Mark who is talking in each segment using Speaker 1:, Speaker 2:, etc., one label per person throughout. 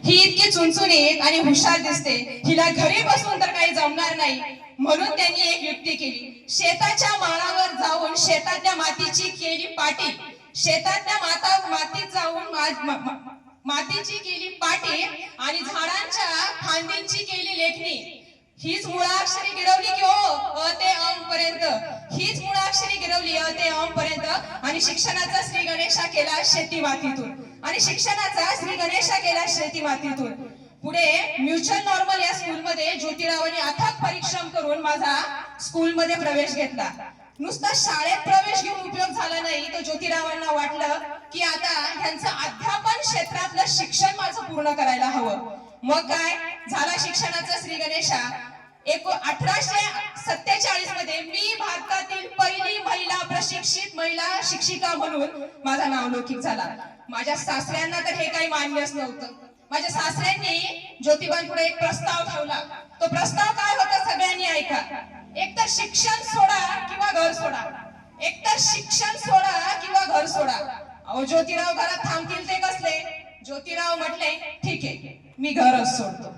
Speaker 1: ही इतकी चुनचुनीत आणि हुशार दिसते, हिला घरी बसून तर काही जमणार नाही. म्हणून त्यांनी एक युक्ती केली. शेताच्या माळावर जाऊन शेतातल्या मातीची केली पाटी, शेतातल्या मातीत जाऊन मातीची केली पाटी आणि झाडांच्या फांदींची केली लेखणी. हीच मुळाक्षरी गिरवली की अ ते अम पर्यंत, हीच मुळाक्षरी गिरवली अ ते अम पर्यंत. आणि शिक्षणाचा श्री गणेशा केला शेती मातीतून, आणि शिक्षणाचा श्री गणेशा केला शेती मातीतून. पुढे म्युच्युअल नॉर्मल या स्कूलमध्ये ज्योतिरावांनी अथक परिश्रम करून माझा स्कूलमध्ये प्रवेश घेतला. नुसता शाळेत प्रवेश घेऊन उपयोग झाला नाही, तर ज्योतिरावांना वाटलं की आता ह्यांचं अध्यापन क्षेत्रातलं शिक्षण माझं पूर्ण करायला हवं. मग काय झाला शिक्षणाचा श्री गणेशा. 1847 मध्ये मी भारतातील पहिली महिला प्रशिक्षित महिला शिक्षिका म्हणून माझा नावलौकिक झाला. माझ्या सासऱ्यांना तर हे काही मान्यच नव्हतं. माझ्या सासऱ्यांनी ज्योतिबांपुढे एक प्रस्ताव ठेवला. तो प्रस्ताव काय होता सगळ्यांनी ऐका. एक तर शिक्षण सोडा किंवा घर सोडा, एक तर शिक्षण सोडा किंवा घर सोडा. अहो ज्योतिराव घरात थांबतील ते कसले. ज्योतिराव म्हटले ठीक आहे, मी घरच सोडतो.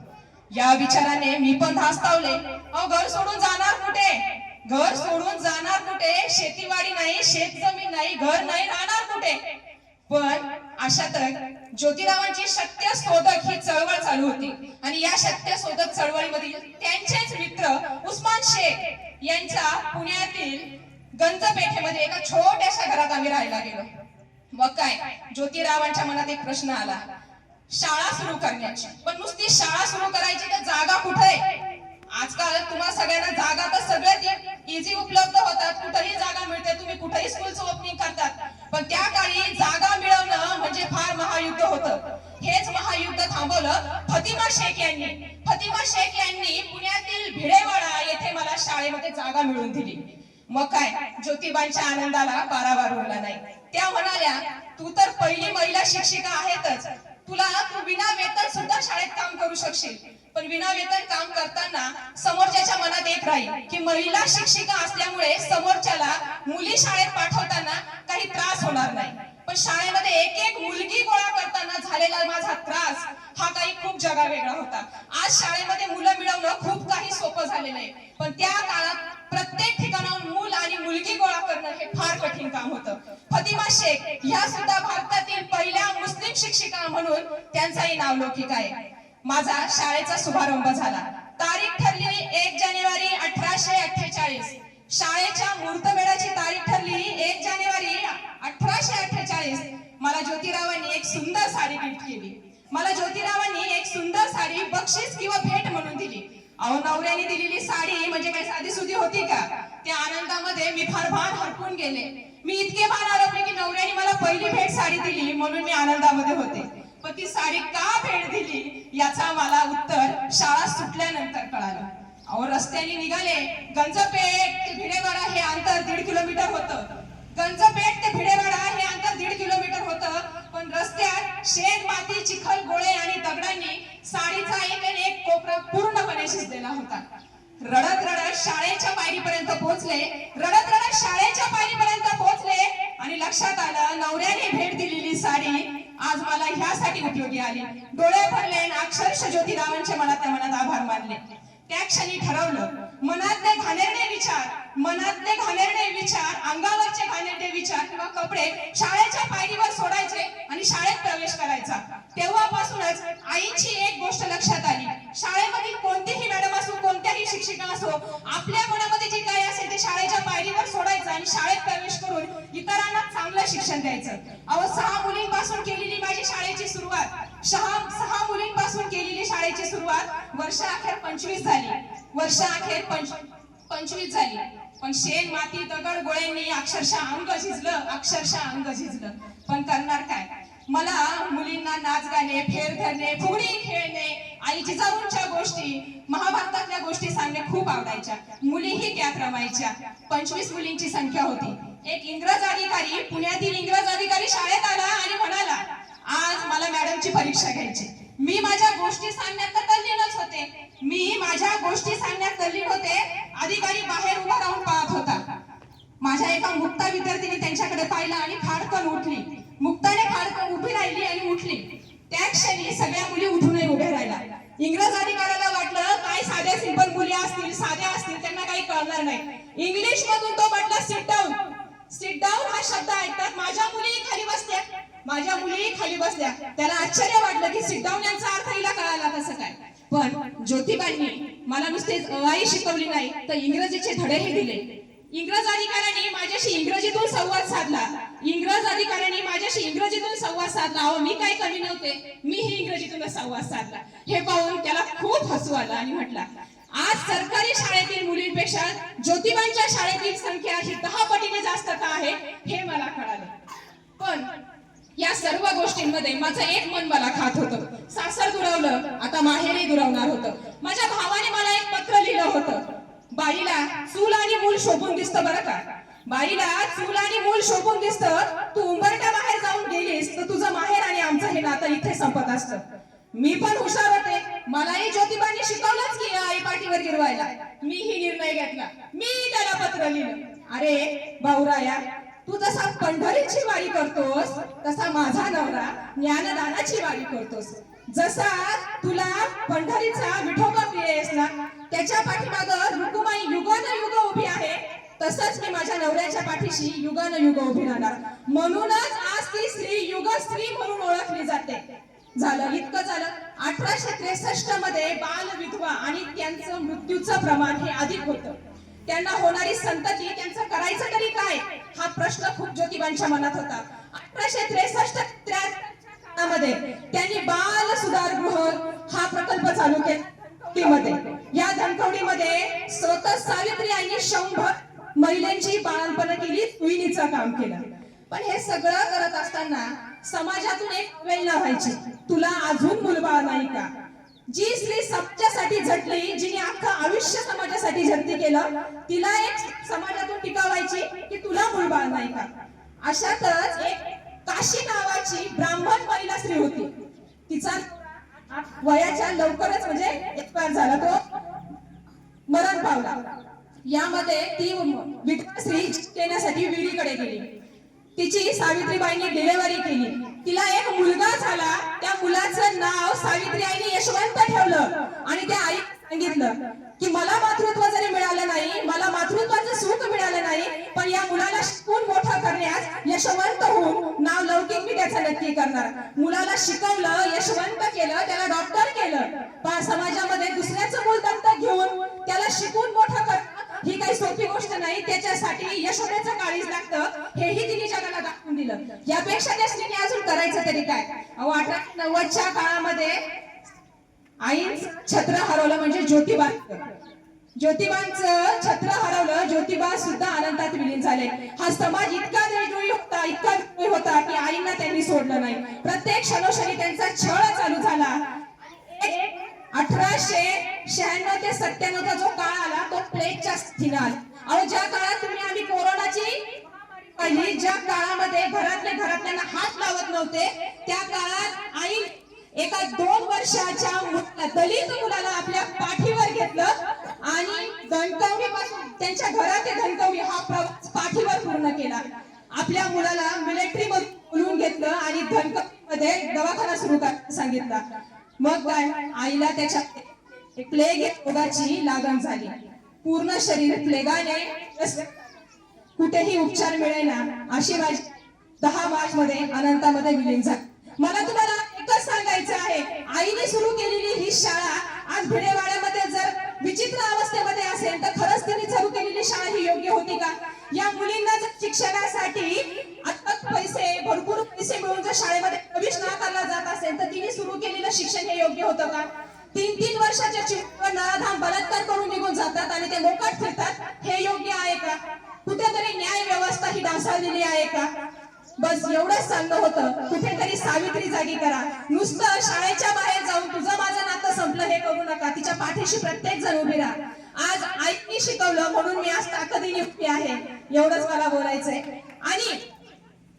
Speaker 1: या विचाराने मी पण धास्तावले. अहो घर सोडून जाणार कुठे, घर सोडून जाणार कुठे. शेतीवाडी नाही, शेतजमीन नाही, घर नाही, राहणार कुठे. पण अशातच ज्योतिरावांची सत्य शोधक ही चळवळ चालू होती. आणि या सत्य शोधक चळवळीमधील त्यांचेच मित्र उस्मान शेख यांच्या पुण्यातील गंजपेठेमध्ये एका छोट्याशा घरात आम्ही राहायला गेलो. मग काय ज्योतिरावांच्या मनात एक प्रश्न आला, शाळा सुरू करण्याची. पण नुसती शाळा सुरू करायची तर जागा कुठे आहे. आजकाल तुम्हाला सगळ्यांना जागा तर सगळ्यात इझी उपलब्ध होतात, कुठेही जागा मिळते, तुम्ही कुठेही स्कूलचं ओपनिंग करतात. पण त्या काळी जागा मिळवणं म्हणजे फार महायुद्ध होतं. हेच महायुद्ध थांबवलं फतिमा शेख यांनी. फतिमा शेख यांनी पुण्यातील भिडेवाडा येथे मला शाळेमध्ये जागा मिळवून दिली. मग काय ज्योतिबांच्या आनंदाला पारावार उरला नाही. त्या म्हणाल्या, तू तर पहिली महिला शिक्षिका आहेतच, तू विना वेतन सुद्धा शाळेत काम करू शकशील. पण विना वेतन काम करताना समोरच्याच्या मनात एक राहील की महिला शिक्षिका असल्यामुळे समोरच्याला मुली शाळेत पाठवताना काही त्रास होणार नाही. पण शाळेमध्ये एक एक मुलगी गोळा करताना झालेला माझा त्रास हा काही खूप जगावेगळा होता. आज शाळेमध्ये मुलं मिळवणं खूप काही सोपं झालेलं आहे, पण त्या काळात प्रत्येक ठिकाणाहून मूल आणि मुलगी गोळा करणं हे फार कठीण काम होतं. फतिमा शेख ह्या सुद्धा भारतातील पहिल्या मुस्लिम शिक्षिका म्हणून त्यांचाही नावलौकिक आहे. माझा शाळेचा शुभारंभ झाला. तारीख ठरली 1 जानेवारी 1848. शाळेच्या मुहूर्तमेढाची तारीख ठरली 1 जानेवारी 1848. मला ज्योतिरावांनी एक सुंदर साडी गिफ्ट केली. मला ज्योतिरावांनी एक सुंदर साडी बक्षीस किंवा भेट म्हणून दिली. अहो नवऱ्याने दिलेली साडी म्हणजे काही साधी सुधी होती का. त्या आनंदामध्ये मी फार भान हरपून गेले. मी इतके भान हरपले की नवऱ्याने मला पहिली भेट साडी दिली म्हणून मी आनंदामध्ये होते. पण ती साडी का भेट दिली याचा मला उत्तर शाळा सुटल्यानंतर कळालं. अहो रस्त्याने निघाले. गंजपेठ ते भिडेवाडा हे अंतर 1.5 किलोमीटर होतं. गंजपेठ ते भिडेवाडा हे अंतर 1.5 किलोमीटर होतं. पण रस्त्यात शेत, माती, चिखल, गोळे आणि दगडांनी साडीचा एक कोपरा पूर्णपणे शिजलेला होता. रडत रडत शाळेच्या पायरीपर्यंत पोहोचले. रडत रडत शाळेच्या पायरीपर्यंत पोहोचले आणि लक्षात आलं नवऱ्याने भेट दिलेली साडी आज मला ह्यासाठी उपयोगी आली. डोळे भरले आणि अक्षरशः ज्योतिरावांच्या मनात आभार मानले. त्या क्षणी ठरवलं, मनातले घाणेरडे विचार, अंगावरचे घाणेरडे विचार किंवा कपडे शाळेच्या पायरीवर सोडायचे आणि शाळेत प्रवेश करायचा. तेव्हापासूनच आईची एक गोष्ट लक्षात आली, शाळेमधील कोणतीही मॅडम असो, कोणत्याही शिक्षिका असो, आपल्या मनामध्ये जे काय असेल ते शाळेच्या पायरीवर सोडायचं आणि शाळेत प्रवेश करून इतरांना चांगलं शिक्षण द्यायचं. अहो 6 मुलींपासून केलेली माझी शाळेची सुरुवात, 6 मुलींपासून केलेली शाळेची सुरुवात वर्षाअखेर 25 झाली. वर्षाअखेर 25 झाली. पण शेण, माती, दगड, गोळ्यांनी अक्षरशः अंग झिजलं. पण करणार काय. मला मुलींना नाच गाणे, फेर धरणे, फुगडी खेळणे, आई जिजाऊंच्या गोष्टी, महाभारतातल्या गोष्टी सांगणे खूप आवडायच्या. मुलीही त्यात रमायच्या. 25 मुलींची संख्या होती. एक इंग्रज अधिकारी, पुण्यातील इंग्रज अधिकारी शाळेत आला आणि म्हणाला, आज मला मॅडमची परीक्षा घ्यायची. मी माझ्या गोष्टी सांगण्यात तल्लीनच होते. अधिकारी बाहेर उभा राहून पाहत होता. माझ्या एका मुक्ता विद्यार्थीने त्यांच्याकडे पाहिलं आणि खाडकन उठली. मुक्ताने खाडकन उभी राहिली आणि उठली. त्या क्षणी सगळ्या मुली उठूनही उभ्या राहिल्या. इंग्रज अधिकाऱ्याला वाटलं काय साध्या सिंपल मुली असतील, साध्या असतील, त्यांना काही कळणार नाही. इंग्लिश मधून तो म्हटला सिट डाऊन. सिट डाऊन हा शब्द ऐकतात माझ्या मुली खाली बसल्या, माझ्या मुली खाली बसल्या. त्याला आश्चर्य वाटलं की सिट डाऊन यांचा अर्थ हिला कळाला कसं काय. पण ज्योतिबांनी मला नुसतेच आई शिकवली नाही तर इंग्रजीचे धडेही दिले. इंग्रज अधिकाऱ्यांनी माझ्याशी इंग्रजीतून संवाद साधला. इंग्रज अधिकाऱ्यांनी माझ्याशी इंग्रजीतून संवाद साधला. अहो मी काही कमी नव्हते, मीही इंग्रजीतूनच संवाद साधला. हे पाहून त्याला खूप हसू आलं आणि म्हटला आज सरकारी शाळेतील मुलींपेक्षा ज्योतिबांच्या शाळेतील संख्या ही 10 पटीने जास्त का आहे हे मला कळालं. पण या सर्व गोष्टींमध्ये माझं एक मन मला खात होतं. सासर दुरावलं, आता माहेरही दुरावणार होतं. माझ्या भावाने मला एक पत्र लिहिलं होतं. बाईला चूल आणि मूल शोभून दिसतं बरं का, बाईला चूल आणि मूल शोभून दिसतं. तू उंबरठ्या बाहेर जाऊन गेलीस तर तुझं माहेर आणि आमचं हे नातं इथे संपत असतं. मी पण हुशार होते, मलाही ज्योतिबांनी शिकवलंच की आई पाठीवर गिरवायला. मीही निर्णय घेतला, मी त्याला पत्र लिहिलं. अरे भाऊराया, तू जसा पंढरीची वारी करतोस तसा माझा नवरा ज्ञानदानाची वारी करतोस. जसा तुला पंढरीचा विठोबा प्रिय ना, त्याच्या पाठीमागं रुक्माई युगानुयुग उभी आहे, तसंच मी माझ्या नवऱ्याच्या पाठीशी युगानुयुग उभी राहणार. म्हणूनच आज ती स्त्री युगस्त्री म्हणून ओळखली जाते. झालं इतकं झालं. 1863 मध्ये बाल विधवा आणि त्यांचं मृत्यूचं प्रमाण हे अधिक होतं. त्यांना होणारी संतती, त्यांचं करायचं तरी काय हा प्रश्न खूप ज्योतिबांच्या मनात होता. 1863 मध्ये त्यांनी बाल सुधारगृह हा प्रकल्प चालू केला. या धनकवडीमध्ये स्वतः सावित्री आईने 100 महिलांची बाळंतपण केली, सुईणीचं काम केलं. पण हे सगळं करत असताना समाजातून एक वेदना व्हायची, तुला अजून मुलबाळ नाही का? जी स्त्री समाजासाठी झटली, जिने अख्खं आयुष्य समाजासाठी झटती केलं, तिला एक समाजातून टीका व्हायची की तुला मुलबाळ नाही का? अशातच एक काशी नावाची ब्राह्मण महिला स्त्री होती. तिचा वयाच्या लवकरच म्हणजे एक्सपायर झाला, तो मरण पावला. यामध्ये ती विधवा स्त्री येण्यासाठी विहिरीकडे गेली. तिची सावित्रीबाईंनी डिलिव्हरी केली. तिला एक मुलगा झाला. त्या मुलाचं नाव सावित्रीबाईंनी यशवंत ठेवलं आणि त्या आई सांगितलं की मला मातृत्व जरी मिळालं नाही, मला मातृत्वाचं सुख मिळालं नाही, पण या मुलाला शिकून मोठं करण्यास यशवंत होऊन नाव लौकिक मी त्याचं नक्की करणार. मुलाला शिकवलं, यशवंत केलं, त्याला डॉक्टर केलं. पण समाजामध्ये दुसऱ्याचं मूल दत्तक घेऊन त्याला शिकून मोठं करणं ही काही सोपी गोष्ट नाही. त्याच्यासाठी यशोदेचं काळीज लागतं, हेही तिने जगाला दाखवून दिलं. यापेक्षा त्या स्त्रीने अजून करायचं तरी काय? 1890च्या काळामध्ये आईचं छत्र हरवलं म्हणजे ज्योतिबांचं छत्र हरवलं. ज्योतिबा सुद्धा अनंतात विलीन झाले. हा समाज इतका निर्दयी होता, इतका निर्दयी होता की आईंना त्यांनी सोडलं नाही. प्रत्येक क्षणोक्षणी त्यांचा छळ चालू झाला. 1896 ते 97चा जो काळ आला तो प्लेगच्या स्थितीने आला. अहो ज्या काळात तुम्ही आम्ही कोरोनाची पाहिली, ज्या काळामध्ये घरातल्यांना हात लावत नव्हते, त्या काळात आई एका 2 वर्षाच्या दलित मुलाला आपल्या पाठीवर घेतलं आणि धनकवडी पासून त्यांच्या घरात ते धनकवडी हा प्रवास पाठीवर पूर्ण केला. आपल्या मुलाला मिलिटरी मध्ये बोलवून घेतलं आणि धनकवडीमध्ये दवाखाना सुरू करायला सांगितला. मग काय, आईला त्याच्या प्लेग रोगाची लागण झाली. पूर्ण शरीर प्लेगाने कुठेही उपचार मिळेना अशी माझी 10 मार्च मध्ये अनंतामध्ये विलीन झाली. मला तुम्हाला एकच सांगायचं आहे, आईने सुरू केलेली ही शाळा आज भिडेवाड्यामध्ये जर विचित्र अवस्थेमध्ये असेल तर खरंच तिने सुरू केलेली शाळा ही योग्य होती का? या मुलींना जर शिक्षणासाठी भरपूर पैसे मिळून जर शाळेमध्ये प्रवेश नाकारला जात असेल तर तिने सुरू केलेलं शिक्षण हे योग्य होतं का? 3-3 वर्षाच्या चिमुकलीवर नराधाम बलात्कार करून निघून जातात आणि ते मोकाट फिरतात, हे योग्य आहे का? कुठेतरी न्याय व्यवस्था ही ढासळलेली आहे का? बस एवढंच सांगणं होतं, कुठेतरी सावित्री जागी करा. नुसतं शाळेच्या बाहेर जाऊन तुझं माझं नातं संपलं हे करू नका. तिच्या पाठीशी प्रत्येक जण उभी राहा. आज आईने शिकवलं म्हणून मी आज ताकदीने उभी आहे, एवढंच मला बोलायचंय. आणि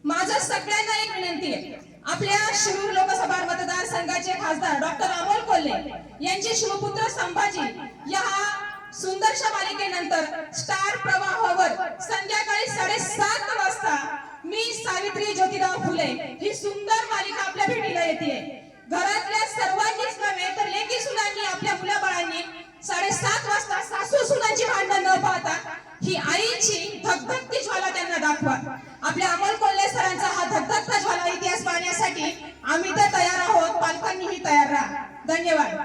Speaker 1: माझं सगळ्यांना एक विनंती आहे, आपल्या शिरूर लोकसभा मतदारसंघाचे खासदार डॉक्टर अमोल कोल्हे यांचे शिवपुत्र संभाजी या सुंदरशा मालिकेनंतर स्टार प्रवाहावर संध्याकाळी 7:30 वाजता मी सावित्री ज्योतिराव फुले ही सुंदर मालिका आपल्या भेटीला येते. घरातल्या सर्वांनीच नव्हे तर लेकी सुनांनी आपल्या मुलाबाळांनी 7:30 वाजता सासू सुनांची भांडण न पाहता ही आईची धगधगती ज्वाला त्यांना दाखवा. आपल्या अमोल कोल्हे सरांचा हा धगधगता ज्वाला इतिहास पाहण्यासाठी आम्ही तर तयार आहोत, पालकांनीही तयार राहा. धन्यवाद.